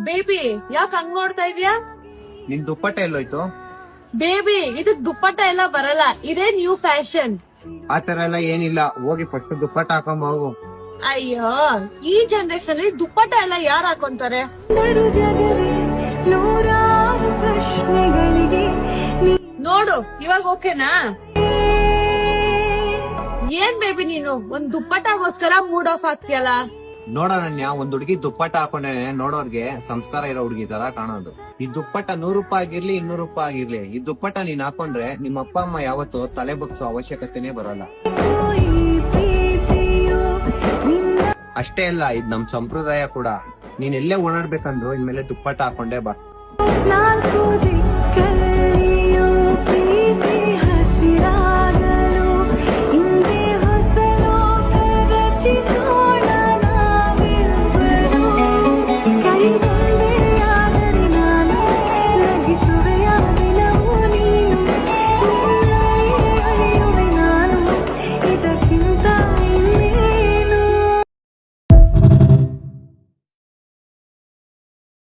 Baby ಯಾಕೆ ಹಂಗ್ ನೋಡ್ತಾ ಇದೀಯಾ? ನಿನ್ ದುಪ್ಪಟ್ಟ ಎಲ್ಲೋಯ್ತು? ಬೇಬಿ ಇದಕ್ ದುಪ್ಪಟ್ಟ ಎಲ್ಲ ಬರಲ್ಲ, ಇದೇ ನ್ಯೂ ಫ್ಯಾಷನ್. ಆತರ ಎಲ್ಲ ಏನಿಲ್ಲ, ಹೋಗಿ ಫಸ್ಟ್ ದುಪ್ಪಟ್ಟ ಹಾಕೊಂಡ್ ಹೋಗು. ಅಯ್ಯೋ, ಈ ಜನರೇಷನ್ ಅಲ್ಲಿ ದುಪ್ಪಟ್ಟ ಎಲ್ಲ ಯಾರು ಹಾಕೊಂತಾರೆ? ನೋಡು ಇವಾಗ ಓಕೆನಾ? ಏನ್ ಬೇಬಿ ನೀನು ಒಂದ್ ದುಪ್ಪಟ್ಟಾಗೋಸ್ಕರ ಮೂಡ್ ಆಫ್ ಆಗ್ತಿಯಲ್ಲ? ನೋಡೋಣನ್ಯ, ಒಂದ್ ಹುಡುಗಿ ದುಪ್ಪಟ್ಟ ಹಾಕೊಂಡೆ ನೋಡೋರ್ಗೆ ಸಂಸ್ಕಾರ ಇರೋ ಹುಡುಗಿ ತರ ಕಾಣೋದು. ಈ ದುಪ್ಪಟ್ಟ 100 ರೂಪಾಯಿ ಆಗಿರ್ಲಿ 200 ರೂಪಾಯಿ ಆಗಿರ್ಲಿ, ಈ ದುಪ್ಪಟ್ಟ ನೀನ್ ಹಾಕೊಂಡ್ರೆ ನಿಮ್ಮ ಅಪ್ಪ ಅಮ್ಮ ಯಾವತ್ತೂ ತಲೆ ಬಗ್ಸೋ ಅವಶ್ಯಕತೆನೇ ಬರಲ್ಲ. ಅಷ್ಟೇ ಅಲ್ಲ, ಇದ್ ನಮ್ ಸಂಪ್ರದಾಯ ಕೂಡ. ನೀನ್ ಎಲ್ಲೇ ಓಡಾಡ್ಬೇಕಂದ್ರು ಇನ್ಮೇಲೆ ದುಪ್ಪಟ್ಟ ಹಾಕೊಂಡೇ ಬಾ.